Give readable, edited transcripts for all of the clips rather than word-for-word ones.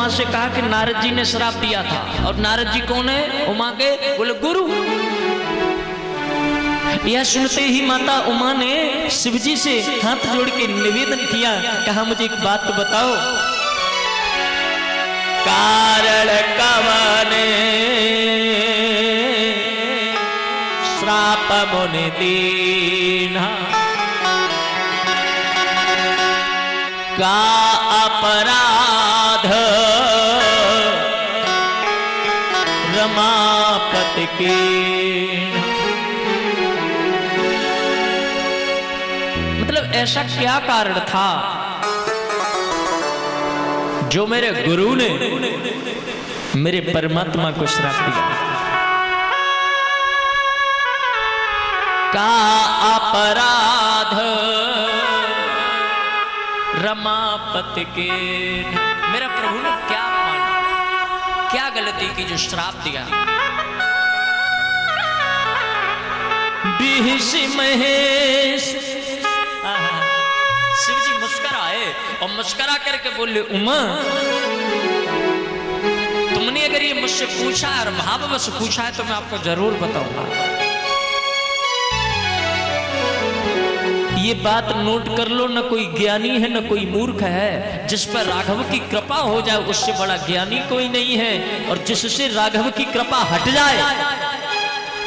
उमा से कहा कि नारद जी ने श्राप दिया था। और नारद जी कौन है? उमा के बोले गुरु। यह सुनते ही माता उमा ने शिव जी से हाथ जोड़ के निवेदन किया, कहा मुझे एक बात तो बताओ, कारण कवने श्राप मुनि दीना, का अपराध रमापति के। मतलब ऐसा क्या कारण था जो मेरे गुरु ने मेरे परमात्मा को श्राप दिया? का अपराध रमापति के। मेरा प्रभु ने क्या माना, क्या गलती की जो श्राप दिया? बिहिषि महेश। शिव जी मुस्कुराए और मुस्कुरा करके बोले, उमा तुमने अगर ये मुझसे पूछा और भाववश पूछा है तो मैं आपको जरूर बताऊंगा। ये बात नोट कर लो, न कोई ज्ञानी है न कोई मूर्ख है। जिस पर राघव की कृपा हो जाए उससे बड़ा ज्ञानी कोई नहीं है, और जिससे राघव की कृपा हट जाए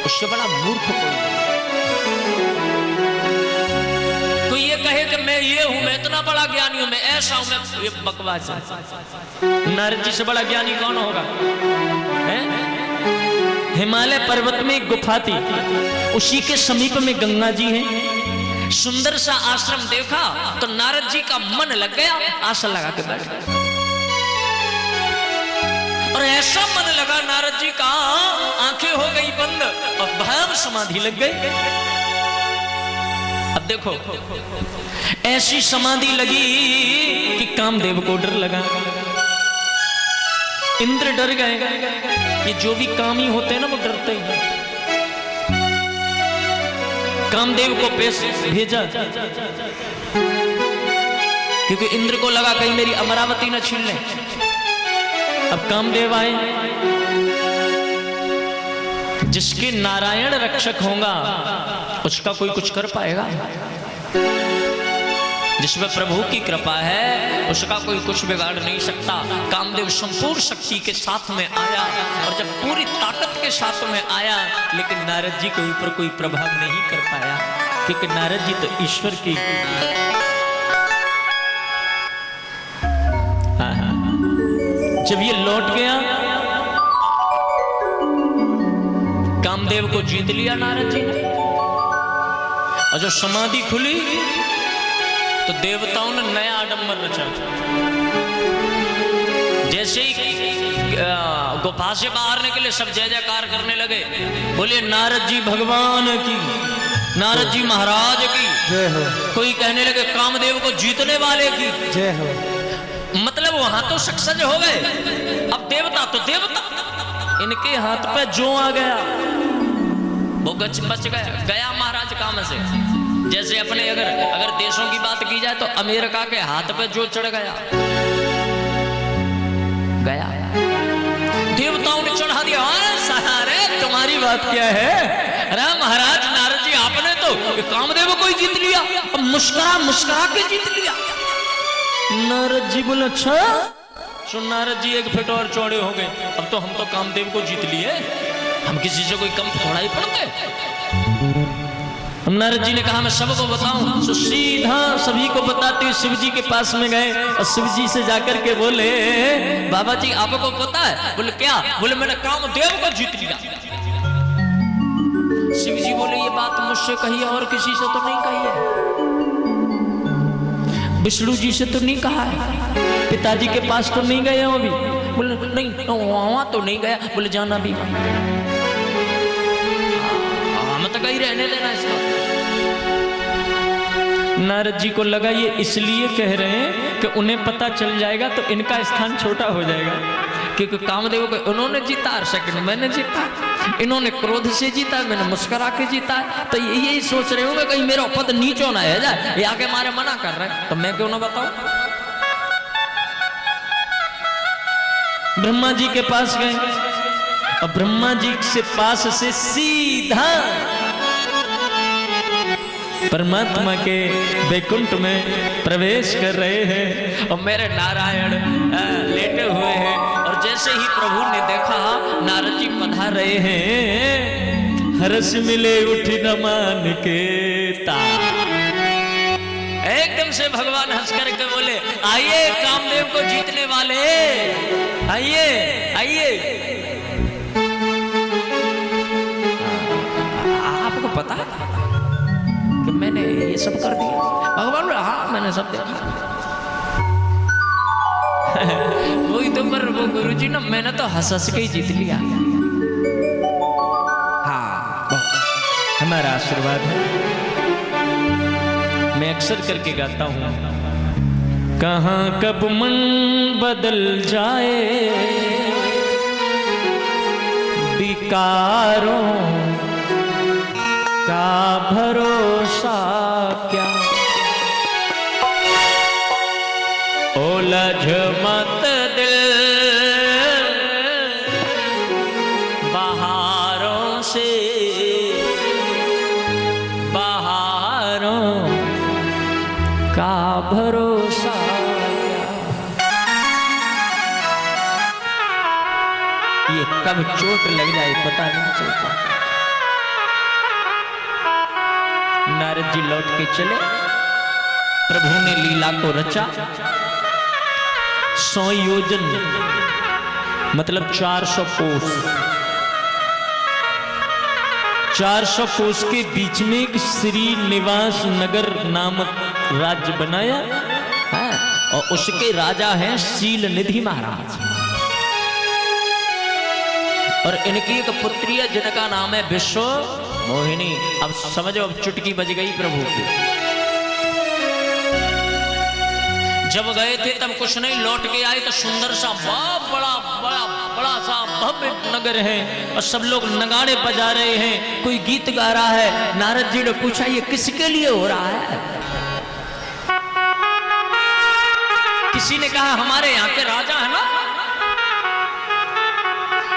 उससे बड़ा मूर्ख कोई नहीं। तो ये कहे कि मैं ये हूं, मैं इतना बड़ा ज्ञानी हूं, मैं ऐसा हूं, मैं ये बकवास है। नारद जी से बड़ा ज्ञानी कौन होगा? हिमालय पर्वत में एक गुफा थी, उसी के समीप में गंगा जी हैं। सुंदर सा आश्रम देखा तो नारद जी का मन लग गया, आसन लगा के बैठ गए। और ऐसा मन लगा नारद जी का, आंखें हो गई बंद और भाव समाधि लग गई। अब देखो, ऐसी समाधि लगी कि कामदेव को डर लगा, इंद्र डर गए। ये जो भी कामी होते हैं ना वो डरते ही। कामदेव को पेश भेजा, क्योंकि इंद्र को लगा कहीं मेरी अमरावती न छीन ले। अब कामदेव आए, जिसके नारायण रक्षक होगा उसका कोई कुछ कर पाएगा? जिसमें प्रभु की कृपा है उसका कोई कुछ बिगाड़ नहीं सकता। कामदेव संपूर्ण शक्ति के साथ में आया, और जब पूरी ताकत के साथ में आया, लेकिन नारद जी के ऊपर कोई प्रभाव नहीं कर पाया, क्योंकि नारद जी तो ईश्वर की। जब ये लौट गया, कामदेव को जीत लिया नारद जी ने, और जो समाधि खुली तो देवताओं ने नया आडंबर रचा। जैसे ही गुफा से बाहर निकले सब जय जयकार करने लगे, बोले नारद जी भगवान की, नारद जी महाराज की जय हो। कोई कहने लगे कामदेव को जीतने वाले की जय हो। मतलब वहां तो सक्सेस हो गए, अब देवता तो देवता, इनके हाथ पे जो आ गया वो बच गया महाराज काम से। जैसे अपने अगर देशों की बात की जाए तो अमेरिका के हाथ पे जो चढ़ गया देवताओं ने चढ़ा दिया। अरे तुम्हारी बात क्या है? अरे महाराज नारद जी आपने तो कामदेव को ही जीत लिया, अब मुस्कुरा के जीत लिया। नारद जी बोले अच्छा। सुन नारद जी एक फिट और चौड़े हो गए, अब तो हम तो कामदेव को जीत लिए, हम किसी से कोई कम थोड़ा ही पड़ते। नारद जी ने कहा मैं सबको बताऊं, तो सीधा सभी को बताते हुए शिव जी के पास में गए, और शिव जी से जाकर के बोले बाबा जी आपको पता है? बोले क्या? बोले मैंने कामदेव को जीत लिया। शिव जी बोले ये बात मुझसे कही है और किसी से तो नहीं कही है, विष्णु जी से तो नहीं कहा है, पिताजी के पास तो नहीं गए अभी? बोले नहीं वहां तो नहीं गया। बोले जाना भी हम तो कहीं रहने देना इसका। नारद जी को लगा ये इसलिए कह रहे हैं कि उन्हें पता चल जाएगा तो इनका स्थान छोटा हो जाएगा, क्योंकि कामदेव को उन्होंने जीता और सेकंड मैंने जीता, इन्होंने क्रोध से जीता, मैंने मुस्कुरा के जीता, तो यही सोच रहे होंगे कहीं मेरा पद नीचो ना है जाए, ये आके मारे मना कर रहे हैं तो मैं क्यों ना बताऊं। ब्रह्मा जी के पास गए और ब्रह्मा जी से पास से सीधा परमात्मा के वैकुंठ में प्रवेश कर रहे हैं और मेरे नारायण लेटे हुए हैं। और जैसे ही प्रभु ने देखा नारद जी पधार रहे हैं, हर्ष मिले उठी न मान के तार। एकदम से भगवान हंस करके बोले, आइए कामदेव को जीतने वाले, आइए आइए। आपको पता कि मैंने ये सब कर दिया? भगवान बोले, हाँ मैंने सब देखा। वही तो, पर वो गुरुजी ना, मैंने तो हंस हंस के ही जीत लिया। हाँ, हमारा आशीर्वाद है। मैं अक्सर करके गाता हूं, कहां कब मन बदल जाए विकारों का भरोसा क्या, उलझ मत दिल बहारों से, बहारों का भरोसा क्या। ये कब चोट लग जाए पता नहीं चलता। नारद जी लौट के चले, प्रभु ने लीला को रचा। 100 योजन मतलब 400 कोस, 400 कोस के बीच में एक श्रीनिवास नगर नामक राज्य बनाया है और उसके राजा हैं शील निधि महाराज। और इनकी एक पुत्री है जिनका नाम है विश्व मोहिनी। अब समझो, अब चुटकी बज गई प्रभु की। जब गए थे तब कुछ नहीं, लौट के आए तो सुंदर सा बड़ा सा भव्य नगर है और सब लोग नगाड़े बजा रहे हैं, कोई गीत गा रहा है। नारद जी ने पूछा, ये किसके लिए हो रहा है? किसी ने कहा, हमारे यहाँ के राजा है ना,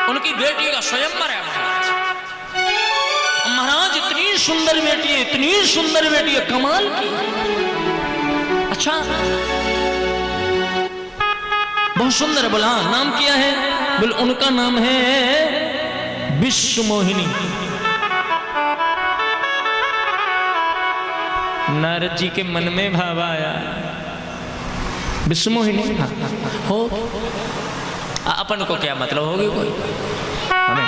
उनकी बेटी का स्वयंवर है महाराज। महाराज इतनी सुंदर बेटी है, इतनी सुंदर बेटी है, कमाल की। अच्छा, बहुत सुंदर। बोला नाम क्या है? बोल उनका नाम है विश्व मोहिनी। नारद जी के मन में भाव आया, विश्व मोहिनी हो, अपन को क्या मतलब होगी कोई? हमें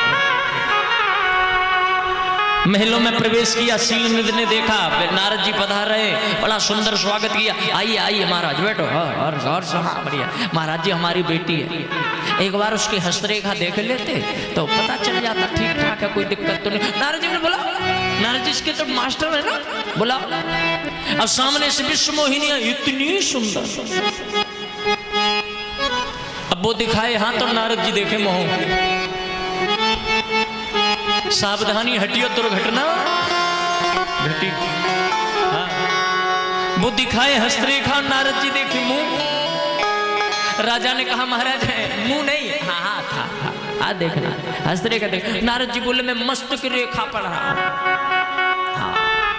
महलों में प्रवेश किया, शील निधि ने देखा नारद जी पधार रहे, बड़ा सुंदर स्वागत किया। आइए आइए महाराज बैठो। और बढ़िया महाराज जी, हमारी बेटी है, एक बार उसकी हस्तरेखा देख लेते तो पता चल जाता ठीक ठाक है, कोई दिक्कत तो नहीं। नारद जी ने बोला, नारद जी इसके तो मास्टर है ना, बोला। अब सामने से विश्व मोहिनी इतनी सुंदर, अब वो दिखाए हाँ तो नारद जी देखे मोह। सावधानी, हटियो दुर्घटना घटी। हाँ, वो दिखाए हस्तरेखा, नारद जी देखे मुंह। राजा ने कहा, महाराज है मुंह नहीं? हाँ हाँ था देखना, हस्तरेखा देख। नारद जी बोले, मैं मस्तक रेखा पढ़ रहा हूं।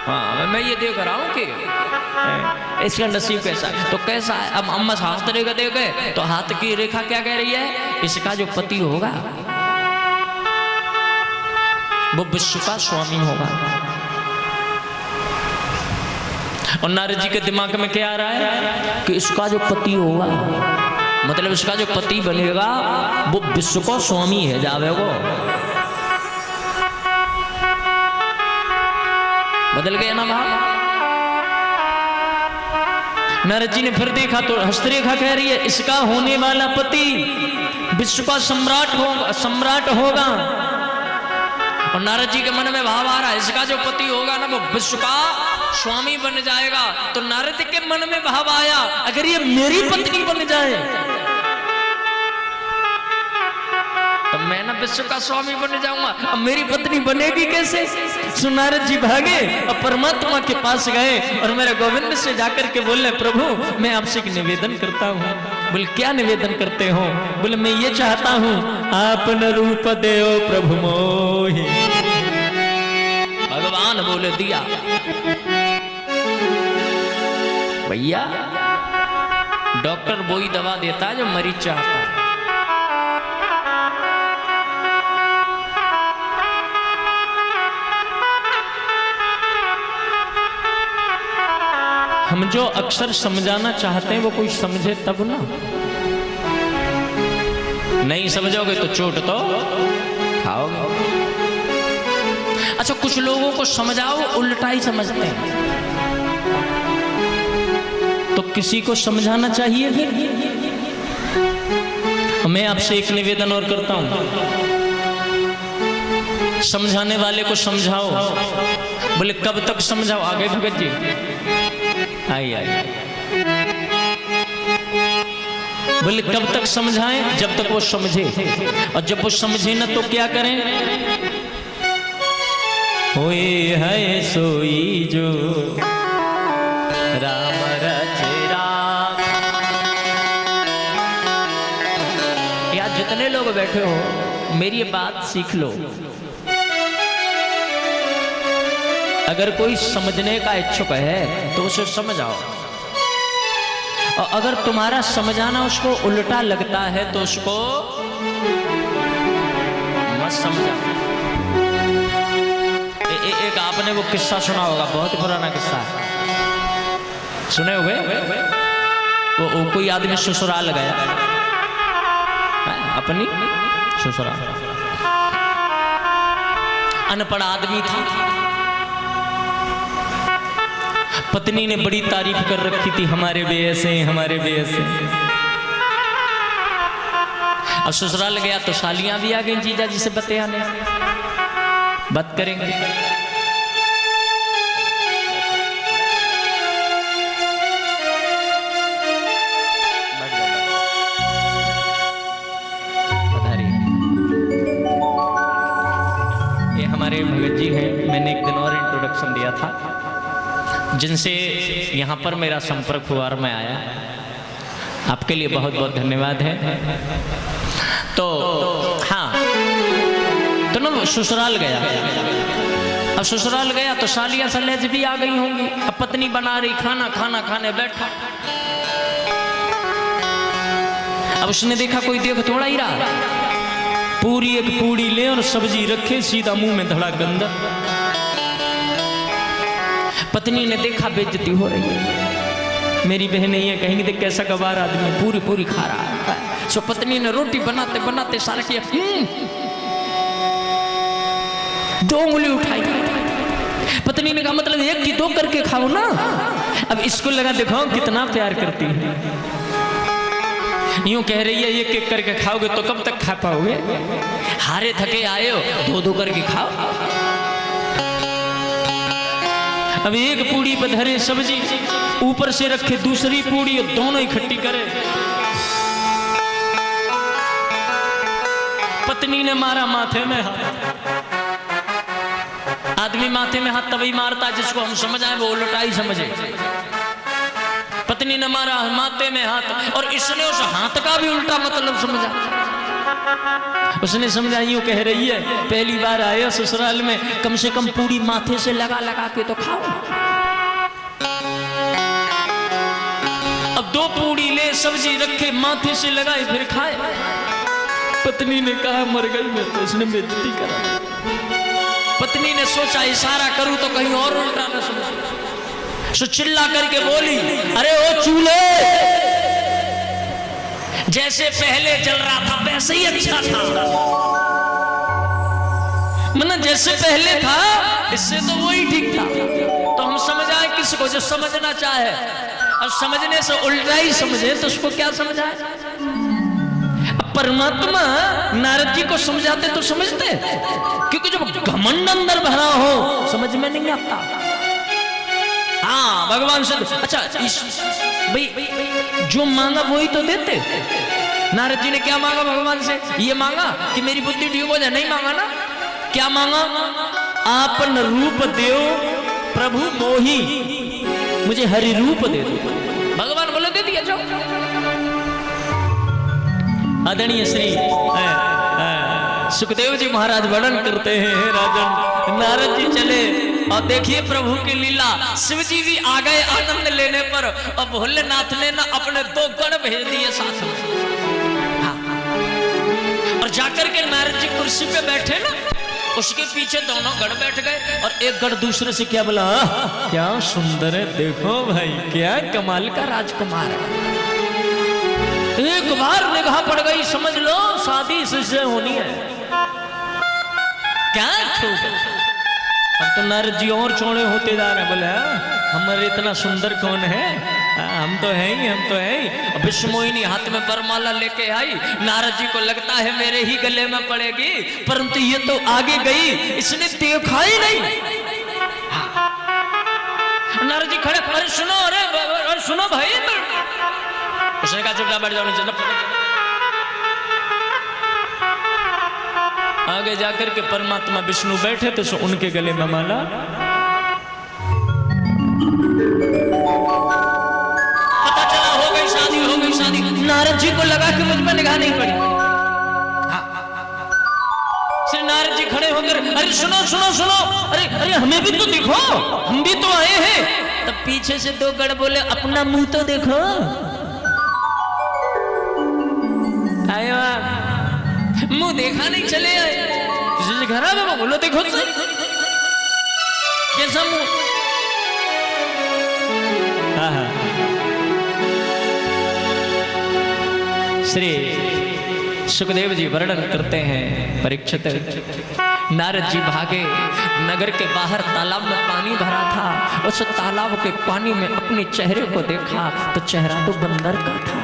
हाँ मैं ये देख रहा हूँ कि इसका नसीब कैसा है। तो कैसा है? अब अम्मा हस्तरेखा देख गए तो हाथ की रेखा क्या कह रही है? इसका जो पति होगा वो विश्व का स्वामी होगा। और नारद जी के दिमाग में क्या आ रहा है कि इसका जो पति होगा, मतलब इसका जो पति बनेगा वो विश्व का स्वामी है जावे वो। बदल गया ना भाव। नारद जी ने फिर देखा तो हस्तरेखा कह रही है, इसका होने वाला पति विश्व का सम्राट होगा। और नारद जी के मन में भाव आ रहा है, इसका जो पति होगा ना वो विश्व का स्वामी बन जाएगा। तो नारद के मन में भाव आया, अगर ये मेरी पत्नी बन जाए तो मैं ना विश्व का स्वामी बन जाऊंगा। अब मेरी पत्नी बनेगी कैसे? सो नारद जी भागे और परमात्मा के पास गए और मेरे गोविंद से जाकर के बोले, प्रभु मैं आपसे एक निवेदन करता हूँ, बोले क्या निवेदन करते हो? बोले मैं ये चाहता हूं आपन रूप देओ प्रभु मोहि। भगवान बोले दिया। भैया डॉक्टर वही दवा देता है जो मरीज चाहता है। हम जो अक्सर समझाना चाहते हैं वो कोई समझे तब ना। नहीं समझोगे तो चोट तो खाओगे। अच्छा कुछ लोगों को समझाओ उल्टा ही समझते हैं, तो किसी को समझाना चाहिए फिर। मैं आपसे एक निवेदन और करता हूं, समझाने वाले को समझाओ। बोले कब तक समझाओ? आगे भगत जी आई आई। बोले कब तक समझाएं? जब तक वो समझे, और जब वो समझे ना तो क्या करें? होए है सोई जो राम रचेरा। यार जितने लोग बैठे हो मेरी ये बात सीख लो। अगर कोई समझने का इच्छुक है तो उसे समझाओ, और अगर तुम्हारा समझाना उसको उल्टा लगता है तो उसको मत समझाओ। एक आपने वो किस्सा सुना होगा, बहुत पुराना किस्सा है, सुने हुए? वो कोई आदमी ससुराल गया, अपनी ससुराल, अनपढ़ आदमी था। पत्नी ने बड़ी तारीफ कर रखी थी, हमारे बे ऐसे हमारे बे ऐसे। अब ससुराल गया तो सालियां भी आ गई जीजा जी से बतियाने, बात करेंगे। ये हमारे भगत जी हैं, मैंने एक दिन और इंट्रोडक्शन दिया था, जिनसे यहाँ पर मेरा संपर्क हुआ और मैं आया। आपके लिए बहुत बहुत धन्यवाद है। तो हाँ, तो ना ससुराल गया। अब ससुराल गया तो सालियाँ सलेज भी आ गई होंगी। अब पत्नी बना रही खाना, खाना खाने बैठा। अब उसने देखा कोई देख थोड़ा ही रहा, पूरी एक पूड़ी ले और सब्जी रखे, सीधा मुंह में धड़ा गंदा। पत्नी ने देखा बेइज्जती हो रही है, मेरी बहन ये कहेंगी देख कैसा गवार आदमी पूरी पूरी खा रहा है। सो पत्नी ने रोटी बनाते बनाते सारा किया, 2 उंगली उठाई। पत्नी ने कहा मतलब एक की 2 करके खाओ ना। अब इसको लगा देखो कितना प्यार करती है, यूं कह रही है एक एक करके खाओगे तो कब तक खा पाओगे? हारे थके आए हो, 2-2 करके खाओ। अब एक पूड़ी पर धरे सब्जी, ऊपर से रखे दूसरी पूड़ी, और दोनों इकट्ठी करे। पत्नी ने मारा माथे में हाथ। आदमी माथे में हाथ तभी मारता जिसको हम समझ आए, वो उल्टा ही समझे। पत्नी ने मारा माथे में हाथ, और इसने उस हाथ का भी उल्टा मतलब समझा। उसने समझा यूं कह रही है पहली बार आए ससुराल में, कम से कम पूरी माथे से लगा लगा के तो खाओ। अब 2 पूड़ी ले सब्जी रखे, माथे से लगाए फिर खाए। पत्नी ने कहा मर गई मैं तो, इसने बेइज्जती करा। पत्नी ने सोचा इशारा करूं तो कहीं और उल्टा न समझे, सो चिल्ला करके बोली अरे ओ चूल्हे, जैसे पहले जल रहा था वैसे ही अच्छा था। मतलब जैसे पहले था इससे तो वही ठीक था। तो हम समझाए किसको? जो समझना चाहे, और समझने से उल्टा ही समझे तो उसको क्या समझाए? अब परमात्मा नारद जी को समझाते तो समझते, क्योंकि जब घमंड अंदर भरा हो समझ में नहीं आता। हाँ भगवान से अच्छा भाई जो मांगा वही तो देते। नारद जी ने क्या मांगा भगवान से? ये मांगा कि मेरी बुद्धि ठीक हो जाए? नहीं मांगा ना। क्या मांगा? आपन रूप देओ प्रभु मोहि, मुझे हरि रूप दे दो। भगवान बोले दे दिया जाओ। आदरणीय श्री सुखदेव जी महाराज वर्णन करते हैं, राजन नारद जी चले और देखिए प्रभु की लीला। शिव जी भी आ गए आनंद लेने पर और भोलेनाथ ने ना अपने 2 गण भेज दिए साथ में। और जाकर के नारद जी कुर्सी पे बैठे ना, उसके पीछे दोनों गण बैठ गए और एक गण दूसरे से क्या बोला, क्या सुंदर है, देखो भाई क्या कमाल का राजकुमार है। एक बार निगाह पड़ गई, समझ लो शादी इससे होनी है। क्या खूब, अब तो नारद जी और चौड़े होते जा रहे। बोले हमारे इतना सुंदर कौन है, हम तो हैं ही, हम तो हैं ही। विष्णुमोहिनी हाथ में वरमाला लेके आई, नारद जी को लगता है मेरे ही गले में पड़ेगी, परंतु ये तो आगे गई, इसने देखा ही नहीं। नारद जी खड़े, अरे सुनो, अरे सुनो भाई। उसने कहा चुपचाप बैठ जाओ नीचे। आगे जाकर के परमात्मा विष्णु बैठे थे, सो उनके गले में माला। पता चला हो गई शादी, हो गई शादी। नारद जी को लगा कि मुझ पर निगाह नहीं पड़ी। श्री नारद जी खड़े होकर, अरे सुनो सुनो सुनो, अरे अरे हमें भी तो देखो, हम भी तो आए हैं। तब पीछे से 2 गण बोले, अपना मुंह तो देखो। मुंह देखा नहीं, चले आए किसी से घर में, बोलो देखो कैसा मुंह। श्री सुखदेव जी वर्णन करते हैं, परीक्षित नारद जी भागे, नगर के बाहर तालाब में पानी भरा था। उस तालाब के पानी में अपने चेहरे को देखा तो चेहरा तो बंदर का था।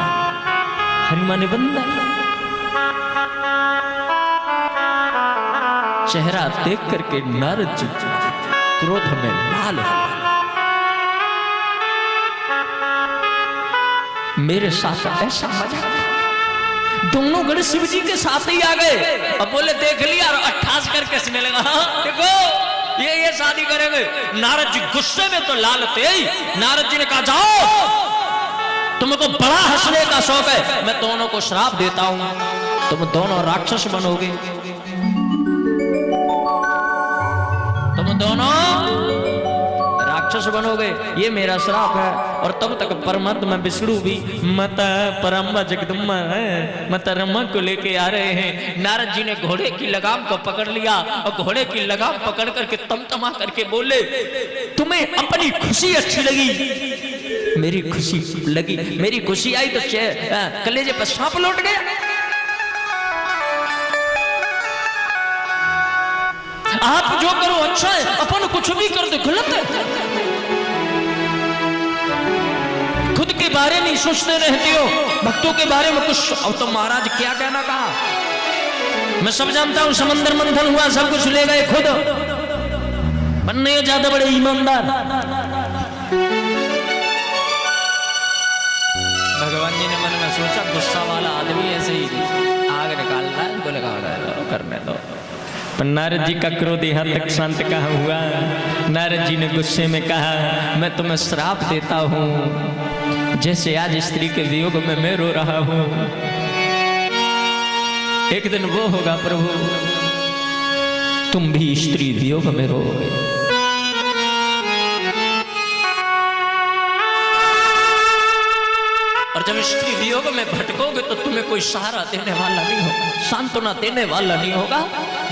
हरिमाने बंदर चेहरा देख करके नारद जी क्रोध में लाल हो, मेरे साथ ऐसा मजाक। दोनों गण शिव जी के साथ ही आ गए और बोले देख लिया, और अट्ठास करके हंसने लगा। देखो ये शादी करेंगे। नारद जी गुस्से में तो लाल थे। नारद जी ने कहा जाओ, तुमको बड़ा हंसने का शौक है, मैं दोनों को श्राप देता हूं, तुम दोनों राक्षस बनोगे, तुम दोनों राक्षस बनोगे, ये मेरा श्राप है। और तब तक परमात्मा विष्णु भी माता परम्बा जगदम्बा है, माता रमा को लेके आ रहे हैं। नारद जी ने घोड़े की लगाम को पकड़ लिया और घोड़े की लगाम पकड़ करके तमतमा करके बोले, तुम्हें अपनी खुशी अच्छी लगी, मेरी खुशी लगी, मेरी खुशी आई तो कलेजे पर सांप लौट गया। आप जो करो अच्छा है, अपन कुछ भी कर दो गलत है। खुद के बारे में सोचते रहते हो, भक्तों के बारे में कुछ। अब तो महाराज क्या कहना कहा, मैं सब जानता हूं, समंदर मंथन हुआ, सब कुछ ले गए खुद, बनने ज्यादा बड़े ईमानदार। भगवान जी ने मन में सोचा, गुस्सा वाला आदमी ऐसे ही आग निकाल रहा है, बोले करने दो। पर नारद जी का क्रोध यहाँ तक शांत कहाँ हुआ। नारद जी ने गुस्से में कहा, मैं तुम्हें श्राप देता हूँ, जैसे आज स्त्री के वियोग में मैं रो रहा हूँ, एक दिन वो होगा प्रभु, तुम भी स्त्री वियोग में रोओगे। और जब स्त्री वियोग में भटकोगे तो तुम्हें कोई सहारा देने वाला नहीं होगा, सांत्वना देने वाला नहीं होगा।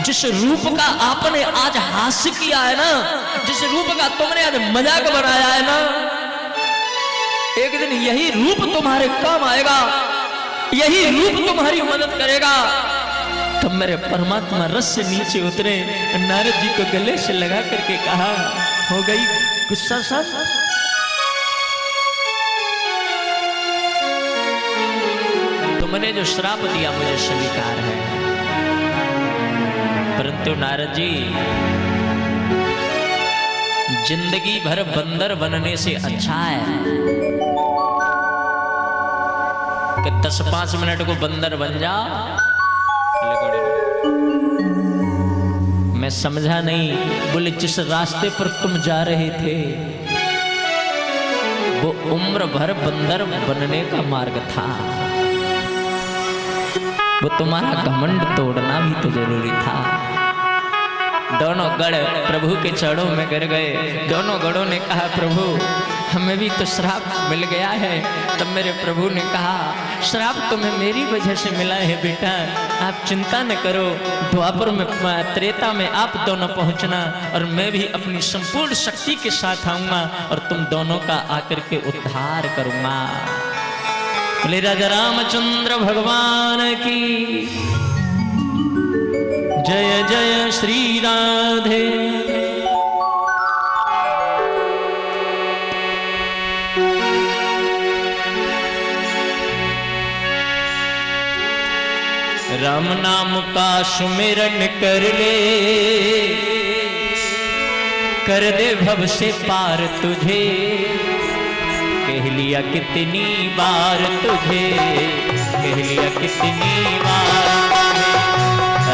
जिस रूप का आपने आज हास्य किया है ना, जिस रूप का तुमने आज मजाक बनाया है ना, एक दिन यही रूप तुम्हारे काम आएगा, यही रूप तुम्हारी मदद करेगा। तो मेरे परमात्मा रस से नीचे उतरे, नारद जी को गले से लगा करके कहा, हो गई गुस्सा सब, तुमने जो श्राप दिया मुझे स्वीकार है, परंतु नारद जी जिंदगी भर बंदर बनने से अच्छा है कि 10-5 मिनट को बंदर बन जा। मैं समझा नहीं। बोले जिस रास्ते पर तुम जा रहे थे वो उम्र भर बंदर बनने का मार्ग था। वो तुम्हारा घमंड तोड़ना भी तो जरूरी था। दोनों गढ़ प्रभु के चरणों में गिर गए। दोनों गढ़ों ने कहा प्रभु हमें भी तो श्राप मिल गया है। तब मेरे प्रभु ने कहा श्राप तुम्हें मेरी वजह से मिला है बेटा, आप चिंता न करो। द्वापर में त्रेता में आप दोनों पहुंचना और मैं भी अपनी संपूर्ण शक्ति के साथ आऊंगा और तुम दोनों का आकर के उद्धार करूंगा। बोले राजा रामचंद्र भगवान की जय जय श्री राधे। राम नाम का सुमिरन कर ले, कर दे भव से पार तुझे। कह लिया कितनी बार तुझे, कह लिया कितनी बार तुझे।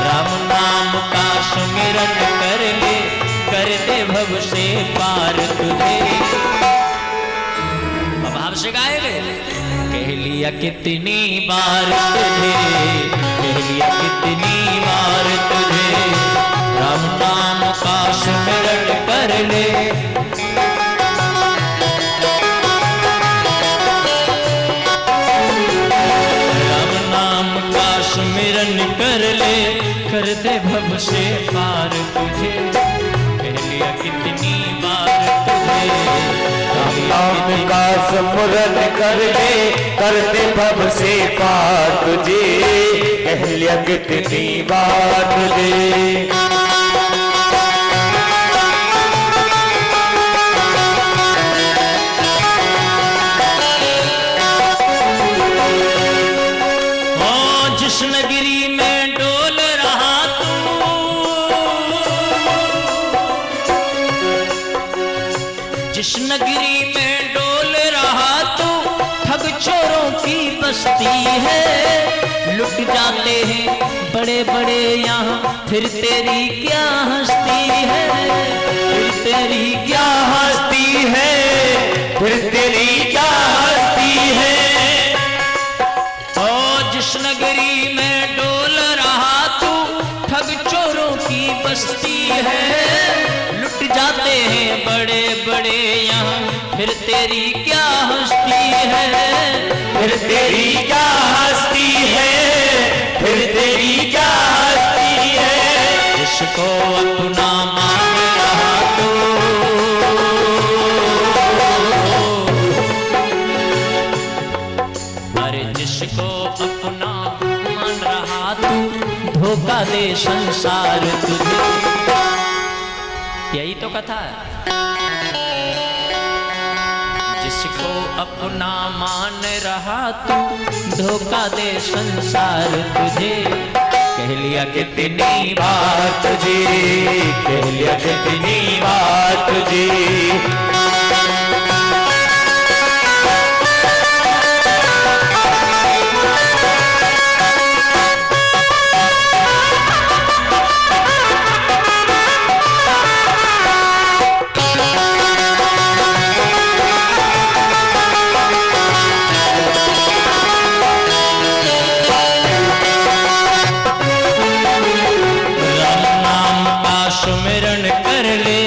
राम नाम का सुमिरन कर ले, कर दे भव से पार तुझे। भाव से गाएंगे। कह लिया कितनी बार तुझे, कह लिया कितनी बार तुझे। राम नाम का सुमिरन कर ले, राम नाम का सुमिरन कर ले, कर दे भव से पार तुझे। कह लिया कितनी बार तुझे। नाम का सुमिरन कर ले, कर दे भव से पार तुझे। कह लिया कितनी बार तुझे। जिस नगरी में डोल रहा तू, जिस नगरी में डोल रहा तू, ठग चोरों की बस्ती है। लुट जाते हैं बड़े बड़े यहाँ, फिर तेरी क्या हस्ती है, फिर तेरी क्या हस्ती है, फिर तेरी क्या हस्ती है। जिस नगरी में डोल रहा तू, ठग चोरों की बस्ती है। लुट जाते हैं बड़े बड़े यहाँ, फिर तेरी क्या हस्ती है, फिर तेरी क्या हस्ती है, फिर तेरी क्या हस्ती है। जिसको अपना मान रहा तू, अरे जिसको अपना मान रहा तू, धोखा दे संसार तुझे। यही तो कथा है। जिसको अपना मान रहा तू, धोखा दे संसार तुझे। कह लिया कितनी बार तुझे, कह लिया कितनी बार तुझे। सुमिरन कर ले,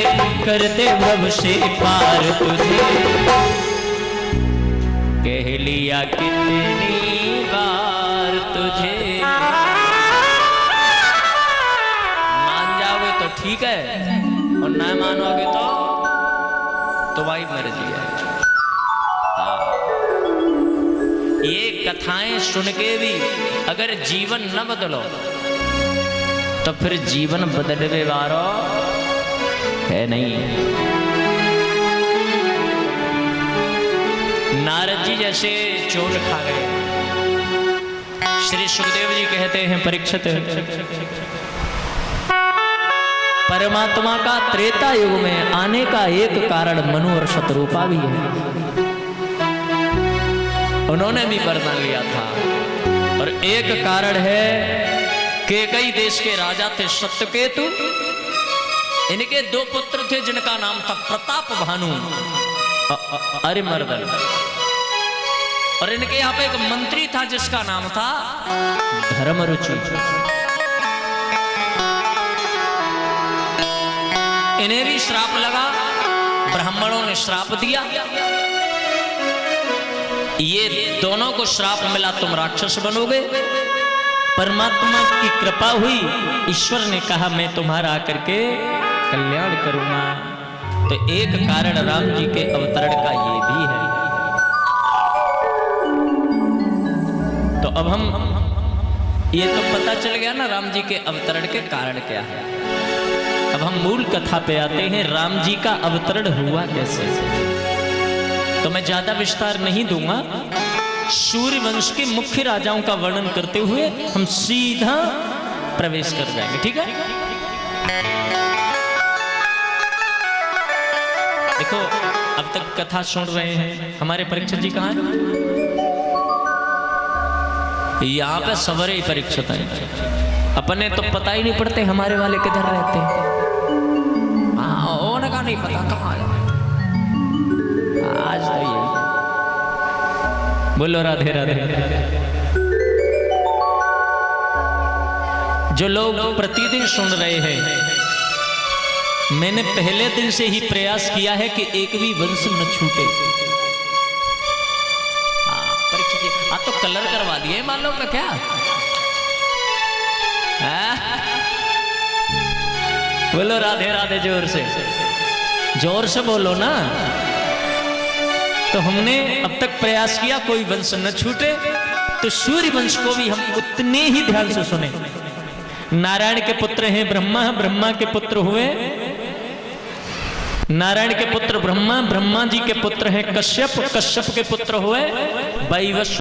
कर दे भव से पार तुझे। कह लिया कितनी बार तुझे। मान जाओगे तो ठीक है, और ना मानोगे तो तुम्हारी मर्जी है। ये कथाएं सुन के भी अगर जीवन न बदलो तो फिर जीवन बदलवे वारो है नहीं। नारद जी जैसे चोर खा गए। श्री सुखदेव जी कहते हैं परीक्षित, परमात्मा का त्रेता युग में आने का एक कारण मनु और शतरूपा भी है। उन्होंने भी वरदान लिया था। और एक कारण है केकई देश के राजा थे सत्यकेतु। इनके दो पुत्र थे जिनका नाम था प्रताप भानु अरिमर्दन। और इनके यहाँ पे एक मंत्री था जिसका नाम था धर्मरुचि। इन्हें भी श्राप लगा, ब्राह्मणों ने श्राप दिया। ये दोनों को श्राप मिला, तुम राक्षस बनोगे। परमात्मा की कृपा हुई, ईश्वर ने कहा मैं तुम्हारा आकर के कल्याण करूंगा। तो एक कारण राम जी के अवतरण का ये भी है। तो अब हम ये तो पता चल गया ना राम जी के अवतरण के कारण क्या है। अब हम मूल कथा पे आते हैं, राम जी का अवतरण हुआ कैसे। तो मैं ज्यादा विस्तार नहीं दूंगा, सूर्य वंश के मुख्य राजाओं का वर्णन करते हुए हम सीधा प्रवेश कर जाएंगे, ठीक है। देखो अब तक कथा सुन रहे हैं, हमारे परीक्षित जी कहाँ हैं? यहाँ पे सवरे ही परीक्षित है। अपने तो पता ही नहीं पड़ते हमारे वाले किधर रहते हैं। हाँ उनका नहीं पता कहाँ है। आज तो ये बोलो राधे राधे। जो लोग प्रतिदिन सुन रहे हैं, मैंने पहले दिन से ही प्रयास किया है कि एक भी वंश न छूटे। तो कलर करवा दिए मान लो क्या। बोलो राधे राधे, जोर से बोलो ना। तो हमने अब तक प्रयास किया कोई वंश न छूटे। तो सूर्य वंश को भी हम उतने ही ध्यान से सुने। नारायण के पुत्र हैं ब्रह्मा, ब्रह्मा के पुत्र हुए नारायण के पुत्र ब्रह्मा, ब्रह्मा जी के पुत्र हैं कश्यप, कश्यप के पुत्र हुए वैवस्वत।